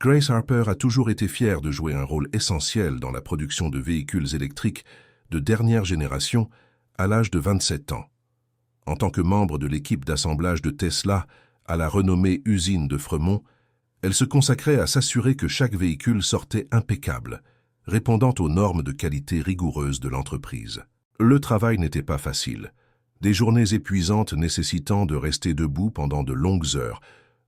Grace Harper a toujours été fière de jouer un rôle essentiel dans la production de véhicules électriques de dernière génération à l'âge de 27 ans. En tant que membre de l'équipe d'assemblage de Tesla à la renommée usine de Fremont, elle se consacrait à s'assurer que chaque véhicule sortait impeccable, répondant aux normes de qualité rigoureuses de l'entreprise. Le travail n'était pas facile. Des journées épuisantes nécessitant de rester debout pendant de longues heures,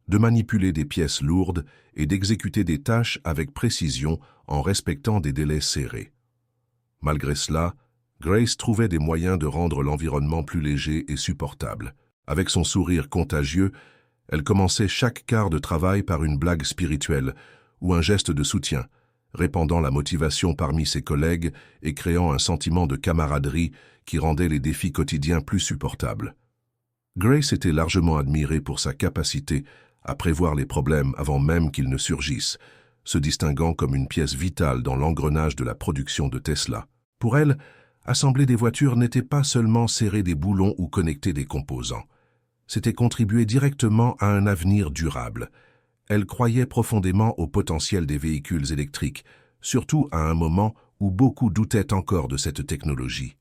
de manipuler des pièces lourdes et d'exécuter des tâches avec précision en respectant des délais serrés. Malgré cela, Grace trouvait des moyens de rendre l'environnement plus léger et supportable. Avec son sourire contagieux, elle commençait chaque quart de travail par une blague spirituelle ou un geste de soutien, répandant la motivation parmi ses collègues et créant un sentiment de camaraderie qui rendait les défis quotidiens plus supportables. Grace était largement admirée pour sa capacité à prévoir les problèmes avant même qu'ils ne surgissent, se distinguant comme une pièce vitale dans l'engrenage de la production de Tesla. Pour elle, assembler des voitures n'était pas seulement serrer des boulons ou connecter des composants. C'était contribuer directement à un avenir durable. Elle croyait profondément au potentiel des véhicules électriques, surtout à un moment où beaucoup doutaient encore de cette technologie.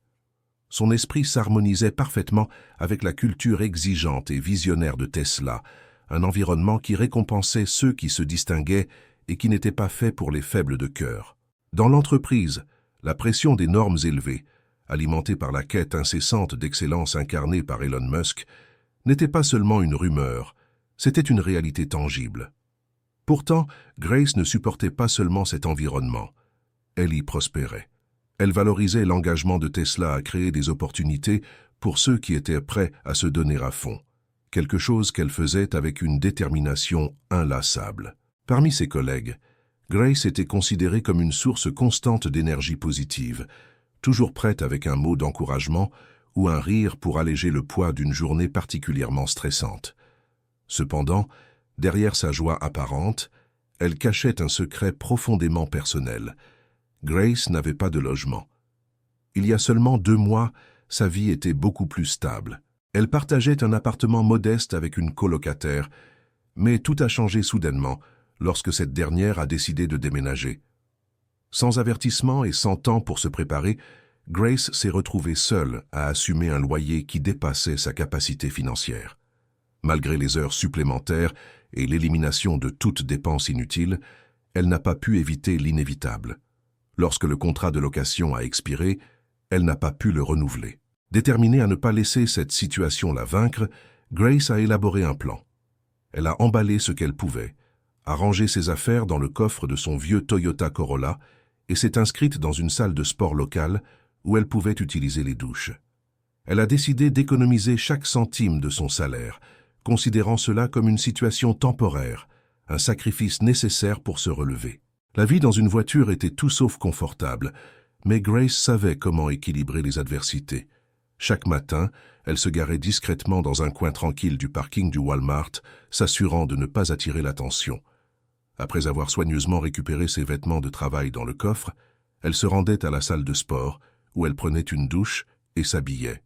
Son esprit s'harmonisait parfaitement avec la culture exigeante et visionnaire de Tesla, un environnement qui récompensait ceux qui se distinguaient et qui n'étaient pas faits pour les faibles de cœur. Dans l'entreprise, la pression des normes élevées, alimentée par la quête incessante d'excellence incarnée par Elon Musk, n'était pas seulement une rumeur, c'était une réalité tangible. Pourtant, Grace ne supportait pas seulement cet environnement. Elle y prospérait. Elle valorisait l'engagement de Tesla à créer des opportunités pour ceux qui étaient prêts à se donner à fond, quelque chose qu'elle faisait avec une détermination inlassable. Parmi ses collègues, Grace était considérée comme une source constante d'énergie positive, toujours prête avec un mot d'encouragement ou un rire pour alléger le poids d'une journée particulièrement stressante. Cependant, derrière sa joie apparente, elle cachait un secret profondément personnel. Grace n'avait pas de logement. Il y a seulement 2 mois, sa vie était beaucoup plus stable. Elle partageait un appartement modeste avec une colocataire, mais tout a changé soudainement lorsque cette dernière a décidé de déménager. Sans avertissement et sans temps pour se préparer, Grace s'est retrouvée seule à assumer un loyer qui dépassait sa capacité financière. Malgré les heures supplémentaires et l'élimination de toute dépense inutile, elle n'a pas pu éviter l'inévitable. Lorsque le contrat de location a expiré, elle n'a pas pu le renouveler. Déterminée à ne pas laisser cette situation la vaincre, Grace a élaboré un plan. Elle a emballé ce qu'elle pouvait, a rangé ses affaires dans le coffre de son vieux Toyota Corolla et s'est inscrite dans une salle de sport locale où elle pouvait utiliser les douches. Elle a décidé d'économiser chaque centime de son salaire, considérant cela comme une situation temporaire, un sacrifice nécessaire pour se relever. La vie dans une voiture était tout sauf confortable, mais Grace savait comment équilibrer les adversités. Chaque matin, elle se garait discrètement dans un coin tranquille du parking du Walmart, s'assurant de ne pas attirer l'attention. Après avoir soigneusement récupéré ses vêtements de travail dans le coffre, elle se rendait à la salle de sport, où elle prenait une douche et s'habillait.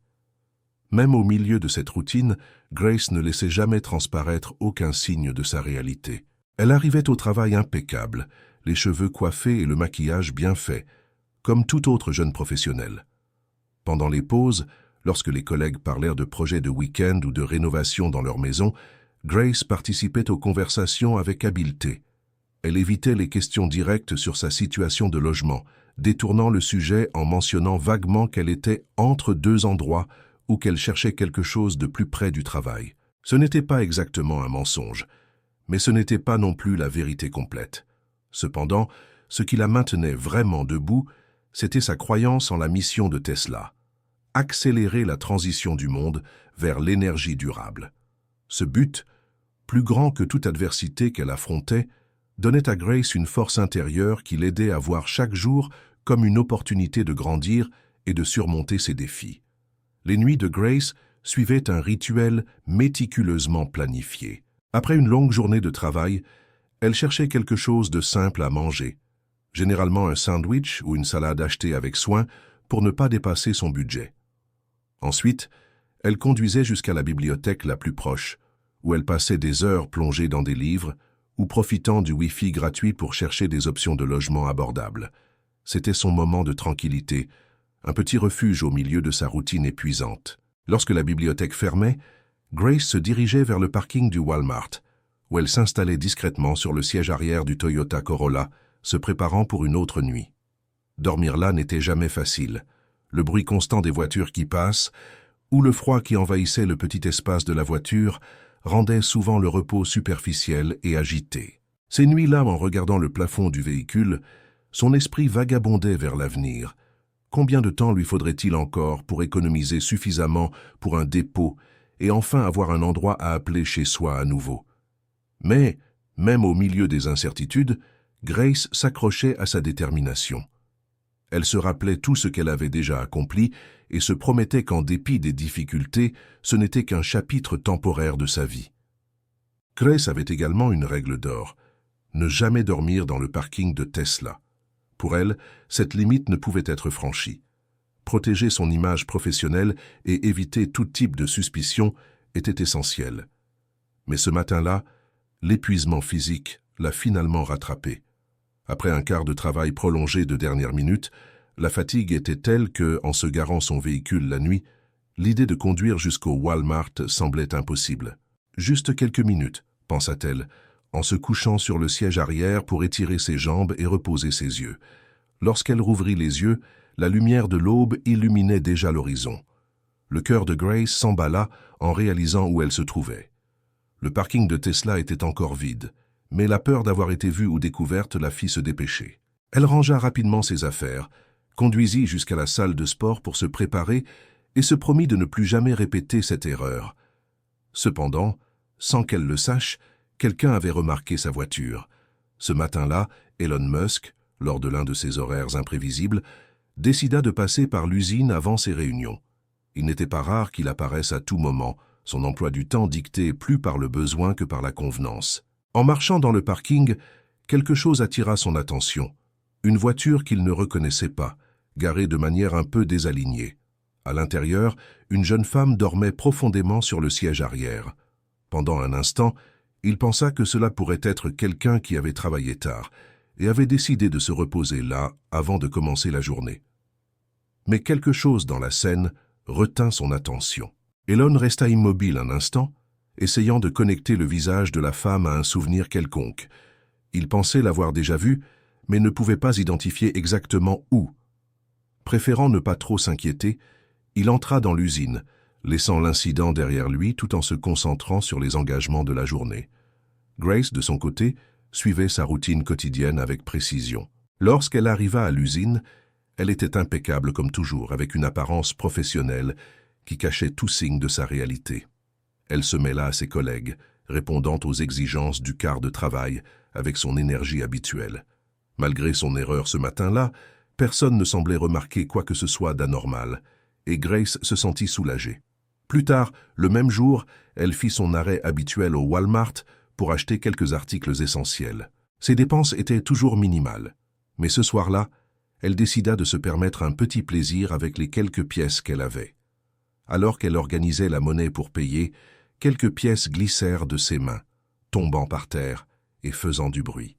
Même au milieu de cette routine, Grace ne laissait jamais transparaître aucun signe de sa réalité. Elle arrivait au travail impeccable, les cheveux coiffés et le maquillage bien fait, comme tout autre jeune professionnel. Pendant les pauses, lorsque les collègues parlèrent de projets de week-end ou de rénovation dans leur maison, Grace participait aux conversations avec habileté. Elle évitait les questions directes sur sa situation de logement, détournant le sujet en mentionnant vaguement qu'elle était entre 2 endroits ou qu'elle cherchait quelque chose de plus près du travail. Ce n'était pas exactement un mensonge, mais ce n'était pas non plus la vérité complète. Cependant, ce qui la maintenait vraiment debout, c'était sa croyance en la mission de Tesla: accélérer la transition du monde vers l'énergie durable. Ce but, plus grand que toute adversité qu'elle affrontait, donnait à Grace une force intérieure qui l'aidait à voir chaque jour comme une opportunité de grandir et de surmonter ses défis. Les nuits de Grace suivaient un rituel méticuleusement planifié. Après une longue journée de travail, elle cherchait quelque chose de simple à manger, généralement un sandwich ou une salade achetée avec soin pour ne pas dépasser son budget. Ensuite, elle conduisait jusqu'à la bibliothèque la plus proche, où elle passait des heures plongée dans des livres ou profitant du Wi-Fi gratuit pour chercher des options de logement abordables. C'était son moment de tranquillité, un petit refuge au milieu de sa routine épuisante. Lorsque la bibliothèque fermait, Grace se dirigeait vers le parking du Walmart, où elle s'installait discrètement sur le siège arrière du Toyota Corolla, se préparant pour une autre nuit. Dormir là n'était jamais facile. Le bruit constant des voitures qui passent, ou le froid qui envahissait le petit espace de la voiture, rendait souvent le repos superficiel et agité. Ces nuits-là, en regardant le plafond du véhicule, son esprit vagabondait vers l'avenir. Combien de temps lui faudrait-il encore pour économiser suffisamment pour un dépôt et enfin avoir un endroit à appeler chez soi à nouveau? Mais, même au milieu des incertitudes, Grace s'accrochait à sa détermination. Elle se rappelait tout ce qu'elle avait déjà accompli et se promettait qu'en dépit des difficultés, ce n'était qu'un chapitre temporaire de sa vie. Grace avait également une règle d'or: ne jamais dormir dans le parking de Tesla. Pour elle, cette limite ne pouvait être franchie. Protéger son image professionnelle et éviter tout type de suspicion était essentiel. Mais ce matin-là, l'épuisement physique l'a finalement rattrapée. Après un quart de travail prolongé de dernière minute, la fatigue était telle que, en se garant son véhicule la nuit, l'idée de conduire jusqu'au Walmart semblait impossible. Juste quelques minutes, pensa-t-elle, en se couchant sur le siège arrière pour étirer ses jambes et reposer ses yeux. Lorsqu'elle rouvrit les yeux, la lumière de l'aube illuminait déjà l'horizon. Le cœur de Grace s'emballa en réalisant où elle se trouvait. Le parking de Tesla était encore vide, mais la peur d'avoir été vue ou découverte la fit se dépêcher. Elle rangea rapidement ses affaires, conduisit jusqu'à la salle de sport pour se préparer et se promit de ne plus jamais répéter cette erreur. Cependant, sans qu'elle le sache, quelqu'un avait remarqué sa voiture. Ce matin-là, Elon Musk, lors de l'un de ses horaires imprévisibles, décida de passer par l'usine avant ses réunions. Il n'était pas rare qu'il apparaisse à tout moment, son emploi du temps dicté plus par le besoin que par la convenance. En marchant dans le parking, quelque chose attira son attention. Une voiture qu'il ne reconnaissait pas, garée de manière un peu désalignée. À l'intérieur, une jeune femme dormait profondément sur le siège arrière. Pendant un instant, il pensa que cela pourrait être quelqu'un qui avait travaillé tard et avait décidé de se reposer là avant de commencer la journée. Mais quelque chose dans la scène retint son attention. Elon resta immobile un instant, essayant de connecter le visage de la femme à un souvenir quelconque. Il pensait l'avoir déjà vue, mais ne pouvait pas identifier exactement où. Préférant ne pas trop s'inquiéter, il entra dans l'usine, laissant l'incident derrière lui tout en se concentrant sur les engagements de la journée. Grace, de son côté, suivait sa routine quotidienne avec précision. Lorsqu'elle arriva à l'usine, elle était impeccable comme toujours, avec une apparence professionnelle qui cachait tout signe de sa réalité. Elle se mêla à ses collègues, répondant aux exigences du quart de travail avec son énergie habituelle. Malgré son erreur ce matin-là, personne ne semblait remarquer quoi que ce soit d'anormal, et Grace se sentit soulagée. Plus tard, le même jour, elle fit son arrêt habituel au Walmart pour acheter quelques articles essentiels. Ses dépenses étaient toujours minimales, mais ce soir-là, elle décida de se permettre un petit plaisir avec les quelques pièces qu'elle avait. Alors qu'elle organisait la monnaie pour payer, quelques pièces glissèrent de ses mains, tombant par terre et faisant du bruit.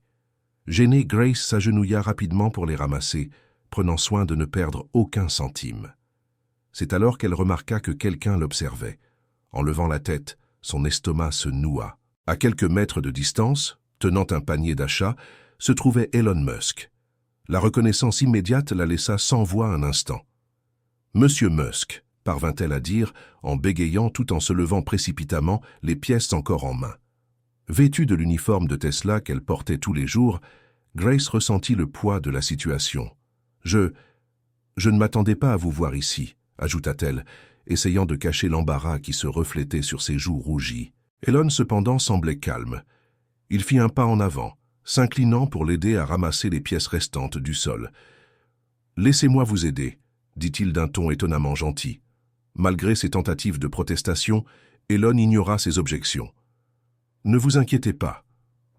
Gênée, Grace s'agenouilla rapidement pour les ramasser, prenant soin de ne perdre aucun centime. C'est alors qu'elle remarqua que quelqu'un l'observait. En levant la tête, son estomac se noua. À quelques mètres de distance, tenant un panier d'achat, se trouvait Elon Musk. La reconnaissance immédiate la laissa sans voix un instant. « Monsieur Musk », parvint-elle à dire, en bégayant tout en se levant précipitamment, les pièces encore en main. Vêtue de l'uniforme de Tesla qu'elle portait tous les jours, Grace ressentit le poids de la situation. « Je ne m'attendais pas à vous voir ici », ajouta-t-elle, essayant de cacher l'embarras qui se reflétait sur ses joues rougies. Elon, cependant, semblait calme. Il fit un pas en avant, s'inclinant pour l'aider à ramasser les pièces restantes du sol. « Laissez-moi vous aider », dit-il d'un ton étonnamment gentil. Malgré ses tentatives de protestation, Elon ignora ses objections. « Ne vous inquiétez pas.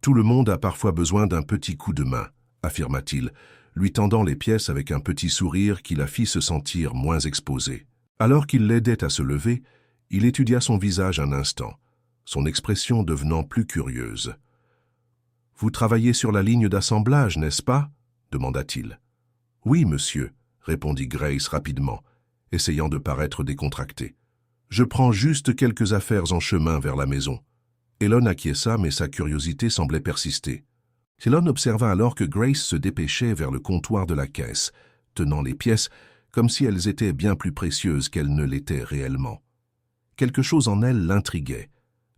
Tout le monde a parfois besoin d'un petit coup de main, » affirma-t-il, lui tendant les pièces avec un petit sourire qui la fit se sentir moins exposée. Alors qu'il l'aidait à se lever, il étudia son visage un instant, son expression devenant plus curieuse. Vous travaillez sur la ligne d'assemblage, n'est-ce pas? Demanda-t-il. Oui, monsieur, répondit Grace rapidement, essayant de paraître décontractée. Je prends juste quelques affaires en chemin vers la maison. Elon acquiesça, mais sa curiosité semblait persister. Elon observa alors que Grace se dépêchait vers le comptoir de la caisse, tenant les pièces comme si elles étaient bien plus précieuses qu'elles ne l'étaient réellement. Quelque chose en elle l'intriguait.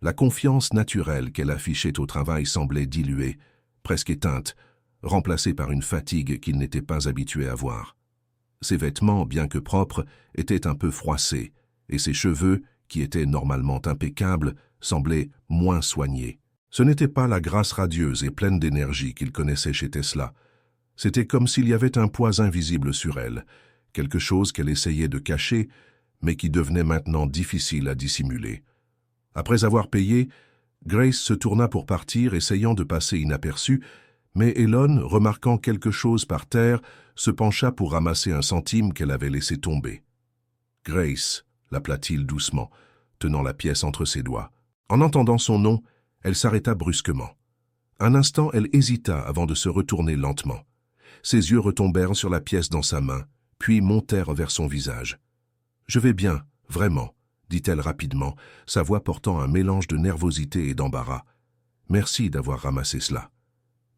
La confiance naturelle qu'elle affichait au travail semblait diluée, presque éteinte, remplacée par une fatigue qu'il n'était pas habitué à voir. Ses vêtements, bien que propres, étaient un peu froissés, et ses cheveux, qui étaient normalement impeccables, semblaient moins soignés. Ce n'était pas la grâce radieuse et pleine d'énergie qu'il connaissait chez Tesla. C'était comme s'il y avait un poids invisible sur elle, quelque chose qu'elle essayait de cacher, mais qui devenait maintenant difficile à dissimuler. Après avoir payé, Grace se tourna pour partir, essayant de passer inaperçue, mais Elon, remarquant quelque chose par terre, se pencha pour ramasser un centime qu'elle avait laissé tomber. « Grace », l'appela-t-il doucement, tenant la pièce entre ses doigts. En entendant son nom, elle s'arrêta brusquement. Un instant, elle hésita avant de se retourner lentement. Ses yeux retombèrent sur la pièce dans sa main, puis montèrent vers son visage. « Je vais bien, vraiment », dit-elle rapidement, sa voix portant un mélange de nervosité et d'embarras. « Merci d'avoir ramassé cela. »«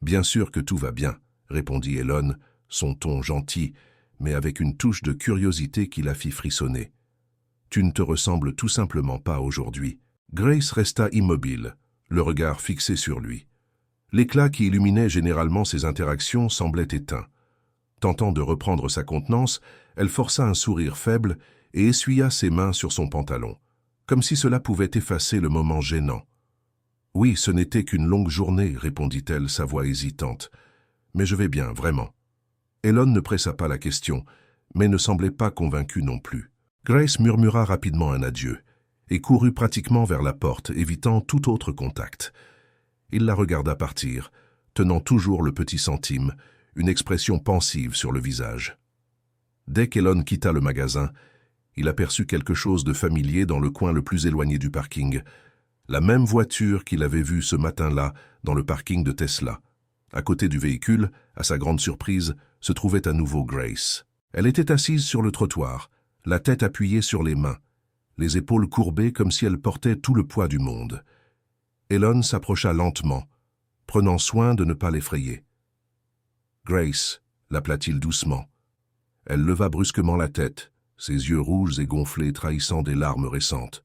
Bien sûr que tout va bien, » répondit Elon, son ton gentil, mais avec une touche de curiosité qui la fit frissonner. « Tu ne te ressembles tout simplement pas aujourd'hui. » Grace resta immobile, le regard fixé sur lui. L'éclat qui illuminait généralement ses interactions semblait éteint. Tentant de reprendre sa contenance, elle força un sourire faible et essuya ses mains sur son pantalon, comme si cela pouvait effacer le moment gênant. « Oui, ce n'était qu'une longue journée, » répondit-elle, sa voix hésitante. « Mais je vais bien, vraiment. » Elon ne pressa pas la question, mais ne semblait pas convaincu non plus. Grace murmura rapidement un adieu et courut pratiquement vers la porte, évitant tout autre contact. Il la regarda partir, tenant toujours le petit centime, une expression pensive sur le visage. Dès qu'Elon quitta le magasin, il aperçut quelque chose de familier dans le coin le plus éloigné du parking. La même voiture qu'il avait vue ce matin-là dans le parking de Tesla. À côté du véhicule, à sa grande surprise, se trouvait à nouveau Grace. Elle était assise sur le trottoir, la tête appuyée sur les mains, les épaules courbées comme si elle portait tout le poids du monde. Elon s'approcha lentement, prenant soin de ne pas l'effrayer. « Grace », l'appela-t-il doucement. Elle leva brusquement la tête, ses yeux rouges et gonflés trahissant des larmes récentes.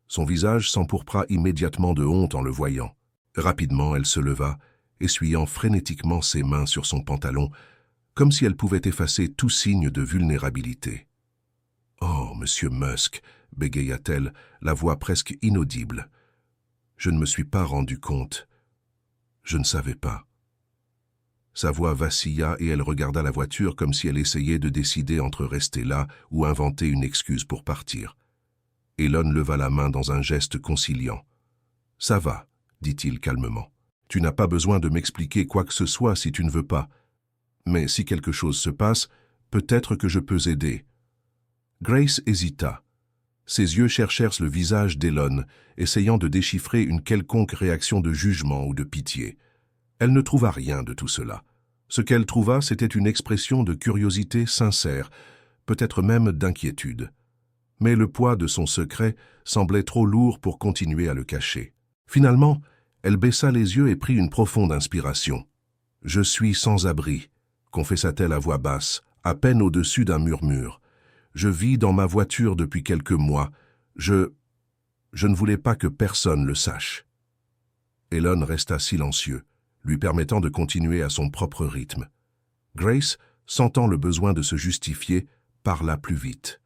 Son visage s'empourpra immédiatement de honte en le voyant. Rapidement, elle se leva, essuyant frénétiquement ses mains sur son pantalon, comme si elle pouvait effacer tout signe de vulnérabilité. « Oh, monsieur Musk », bégaya-t-elle, la voix presque inaudible. « Je ne me suis pas rendu compte. Je ne savais pas. » Sa voix vacilla et elle regarda la voiture comme si elle essayait de décider entre rester là ou inventer une excuse pour partir. Elon leva la main dans un geste conciliant. « Ça va, » dit-il calmement. « Tu n'as pas besoin de m'expliquer quoi que ce soit si tu ne veux pas. Mais si quelque chose se passe, peut-être que je peux aider. » Grace hésita. Ses yeux cherchèrent le visage d'Elon, essayant de déchiffrer une quelconque réaction de jugement ou de pitié. Elle ne trouva rien de tout cela. Ce qu'elle trouva, c'était une expression de curiosité sincère, peut-être même d'inquiétude. Mais le poids de son secret semblait trop lourd pour continuer à le cacher. Finalement, elle baissa les yeux et prit une profonde inspiration. « Je suis sans abri », confessa-t-elle à voix basse, à peine au-dessus d'un murmure. « Je vis dans ma voiture depuis quelques mois. Je ne voulais pas que personne le sache. » Elon resta silencieux, lui permettant de continuer à son propre rythme. Grace, sentant le besoin de se justifier, parla plus vite.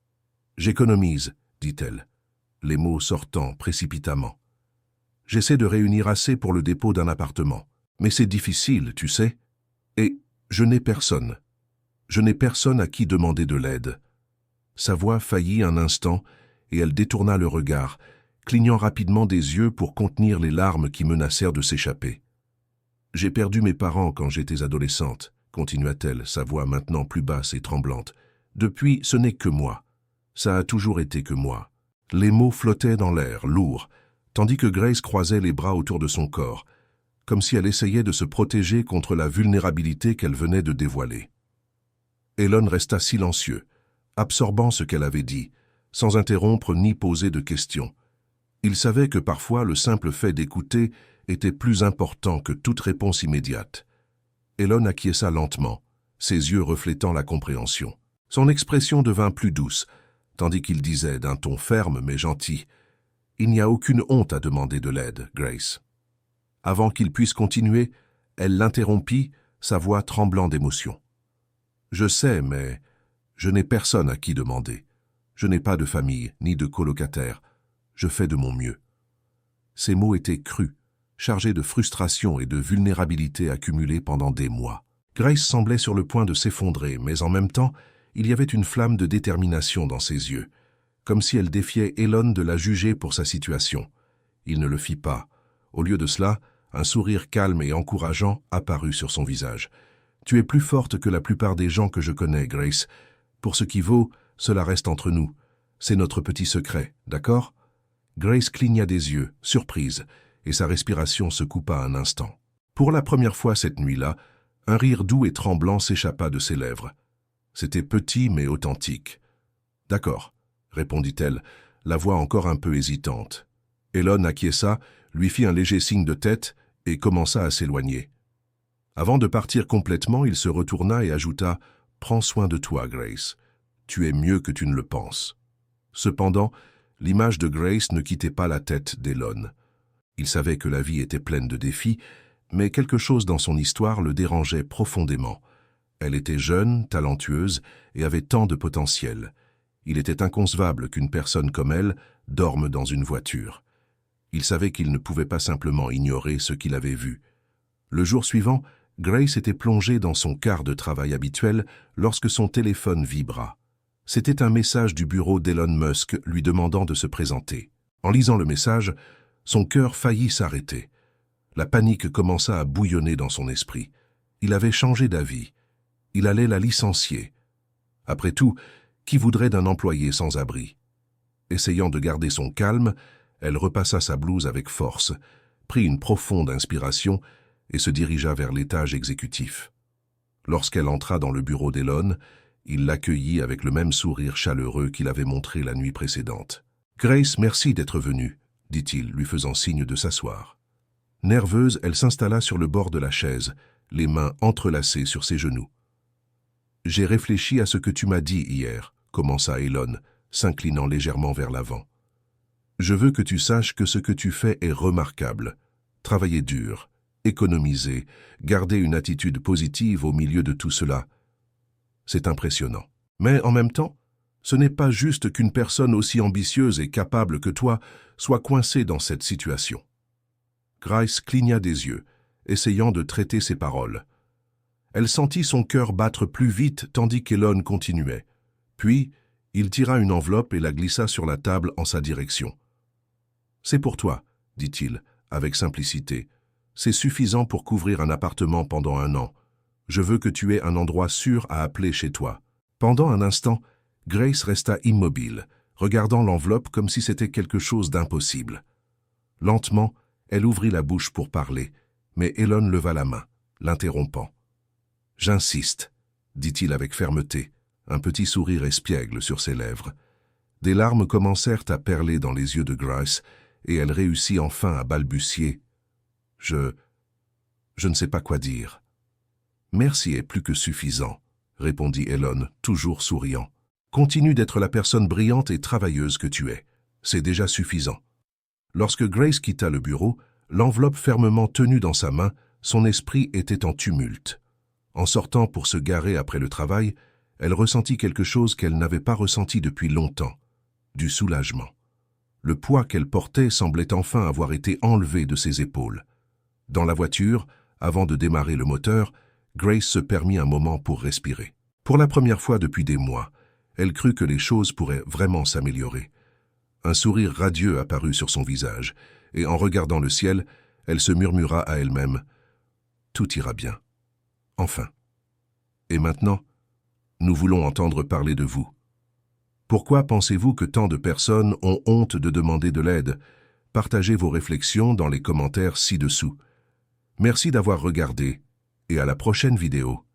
« J'économise, » dit-elle, les mots sortant précipitamment. « J'essaie de réunir assez pour le dépôt d'un appartement. Mais c'est difficile, tu sais. Et je n'ai personne. Je n'ai personne à qui demander de l'aide. » Sa voix faillit un instant et elle détourna le regard, clignant rapidement des yeux pour contenir les larmes qui menacèrent de s'échapper. « J'ai perdu mes parents quand j'étais adolescente, » continua-t-elle, sa voix maintenant plus basse et tremblante. « Depuis, ce n'est que moi. Ça a toujours été que moi. » Les mots flottaient dans l'air, lourds, tandis que Grace croisait les bras autour de son corps, comme si elle essayait de se protéger contre la vulnérabilité qu'elle venait de dévoiler. Elon resta silencieux, absorbant ce qu'elle avait dit, sans interrompre ni poser de questions. Il savait que parfois le simple fait d'écouter était plus important que toute réponse immédiate. Elon acquiesça lentement, ses yeux reflétant la compréhension. Son expression devint plus douce, tandis qu'il disait d'un ton ferme mais gentil « Il n'y a aucune honte à demander de l'aide, Grace. » Avant qu'il puisse continuer, elle l'interrompit, sa voix tremblant d'émotion. « Je sais, mais je n'ai personne à qui demander. Je n'ai pas de famille, ni de colocataire. Je fais de mon mieux. » Ces mots étaient crus, chargés de frustration et de vulnérabilité accumulées pendant des mois. Grace semblait sur le point de s'effondrer, mais en même temps, il y avait une flamme de détermination dans ses yeux, comme si elle défiait Elon de la juger pour sa situation. Il ne le fit pas. Au lieu de cela, un sourire calme et encourageant apparut sur son visage. « Tu es plus forte que la plupart des gens que je connais, Grace. Pour ce qui vaut, cela reste entre nous. C'est notre petit secret, d'accord ?» Grace cligna des yeux, surprise, et sa respiration se coupa un instant. Pour la première fois cette nuit-là, un rire doux et tremblant s'échappa de ses lèvres. C'était petit mais authentique. « D'accord », répondit-elle, la voix encore un peu hésitante. Elon acquiesça, lui fit un léger signe de tête et commença à s'éloigner. Avant de partir complètement, il se retourna et ajouta « Prends soin de toi, Grace. Tu es mieux que tu ne le penses. » Cependant, l'image de Grace ne quittait pas la tête d'Elon. Il savait que la vie était pleine de défis, mais quelque chose dans son histoire le dérangeait profondément. Elle était jeune, talentueuse et avait tant de potentiel. Il était inconcevable qu'une personne comme elle dorme dans une voiture. Il savait qu'il ne pouvait pas simplement ignorer ce qu'il avait vu. Le jour suivant, Grace était plongée dans son quart de travail habituel lorsque son téléphone vibra. C'était un message du bureau d'Elon Musk lui demandant de se présenter. En lisant le message, son cœur faillit s'arrêter. La panique commença à bouillonner dans son esprit. Il avait changé d'avis. Il allait la licencier. Après tout, qui voudrait d'un employé sans abri? Essayant de garder son calme, elle repassa sa blouse avec force, prit une profonde inspiration et se dirigea vers l'étage exécutif. Lorsqu'elle entra dans le bureau d'Elon, il l'accueillit avec le même sourire chaleureux qu'il avait montré la nuit précédente. « Grace, merci d'être venue, » dit-il, lui faisant signe de s'asseoir. Nerveuse, elle s'installa sur le bord de la chaise, les mains entrelacées sur ses genoux. « J'ai réfléchi à ce que tu m'as dit hier, » commença Elon, s'inclinant légèrement vers l'avant. « Je veux que tu saches que ce que tu fais est remarquable. Travailler dur, économiser, garder une attitude positive au milieu de tout cela. C'est impressionnant. Mais en même temps, ce n'est pas juste qu'une personne aussi ambitieuse et capable que toi soit coincée dans cette situation. » Grace cligna des yeux, essayant de traiter ses paroles. Elle sentit son cœur battre plus vite tandis qu'Elon continuait. Puis, il tira une enveloppe et la glissa sur la table en sa direction. « C'est pour toi, » dit-il, avec simplicité. « C'est suffisant pour couvrir un appartement pendant 1 an. Je veux que tu aies un endroit sûr à appeler chez toi. » Pendant un instant, Grace resta immobile, regardant l'enveloppe comme si c'était quelque chose d'impossible. Lentement, elle ouvrit la bouche pour parler, mais Elon leva la main, l'interrompant. « J'insiste, » dit-il avec fermeté, un petit sourire espiègle sur ses lèvres. Des larmes commencèrent à perler dans les yeux de Grace, et elle réussit enfin à balbutier. « Je ne sais pas quoi dire. »« Merci est plus que suffisant, » répondit Elon, toujours souriant. « Continue d'être la personne brillante et travailleuse que tu es. C'est déjà suffisant. » Lorsque Grace quitta le bureau, l'enveloppe fermement tenue dans sa main, son esprit était en tumulte. En sortant pour se garer après le travail, elle ressentit quelque chose qu'elle n'avait pas ressenti depuis longtemps, du soulagement. Le poids qu'elle portait semblait enfin avoir été enlevé de ses épaules. Dans la voiture, avant de démarrer le moteur, Grace se permit un moment pour respirer. Pour la première fois depuis des mois, elle crut que les choses pourraient vraiment s'améliorer. Un sourire radieux apparut sur son visage, et en regardant le ciel, elle se murmura à elle-même « Tout ira bien. Enfin. Et maintenant, nous voulons entendre parler de vous. Pourquoi pensez-vous que tant de personnes ont honte de demander de l'aide? Partagez vos réflexions dans les commentaires ci-dessous. Merci d'avoir regardé et à la prochaine vidéo.